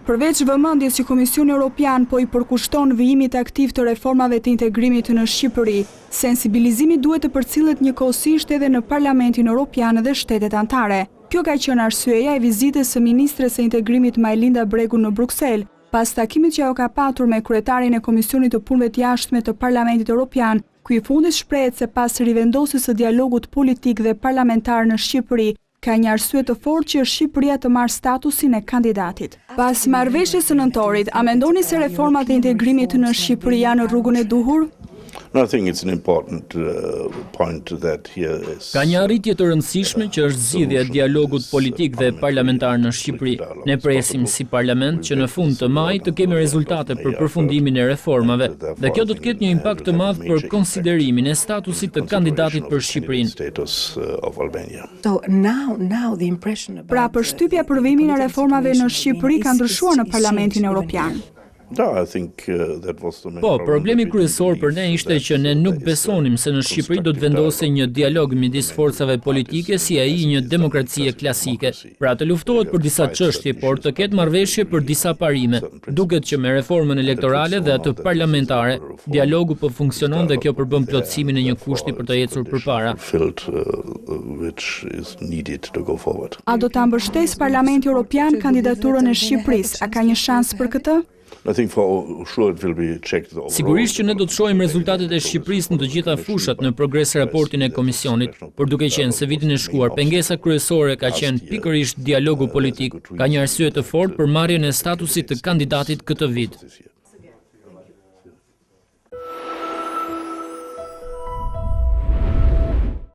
Përveç vëmendjes që Komisioni Evropian po i përkushton vijimit aktiv të reformave të integrimit në Shqipëri, sensibilizimi duhet të përcillet njëkohësisht edhe në Parlamentin Evropian dhe shtetet anëtare. Kjo ka qenë arsyeja e vizitës së ministres së integrimit Majlinda Bregu në Bruksel, pas takimit që ajo ka patur me kryetarin e Komisionit të Punëve të Jashtme të Parlamentit Evropian, ku i fundit shprehet se pas rivendosjes së dialogut politik dhe parlamentar në Shqipëri, ka një arsye të fortë që Shqipëria të marrë statusin e kandidatit. Pas marrëveshjes së nëntorit, a mendoni se reformat e integrimit në Shqipëri janë në rrugën e duhur? No, I think it's an important point that here is. Ka një arritje të rëndësishme që është zgjidhja e dialogut politik dhe parlamentar në Shqipëri. Ne presim si parlament që në fund të majit të kemi rezultate për përfundimin e reformave dhe kjo do të ketë një impakt të madh për konsiderimin e statusit të kandidatit për Shqipërinë. Pra përshtypja për vimin e reformave në Shqipëri ka ndryshuar në Parlamentin Evropian. Po, problemi kryesor për ne ishte që ne nuk besonim se në Shqipëri do të vendosej një dialog midis forcave politike si ai i një demokracie klasike. Pra të luftohet për disa çështje, por të ketë marrëveshje për disa parime. Duket që me reformën elektorale dhe atë parlamentare, dialogu po funksionon dhe kjo përbën plotësimin e një kushti për të ecur përpara. A do ta mbështesë Parlamenti Evropian kandidaturën e Shqipërisë? A ka një shans për këtë? Sigurisht që ne do të shohim rezultatet e Shqipërisë në të gjitha fushat në progres raportin e Komisionit, por duke qenë se vitin e shkuar pengesa kryesore ka qenë pikërisht dialogu politik, ka një arsye të fortë për marrjen e statusit të kandidatit këtë vit.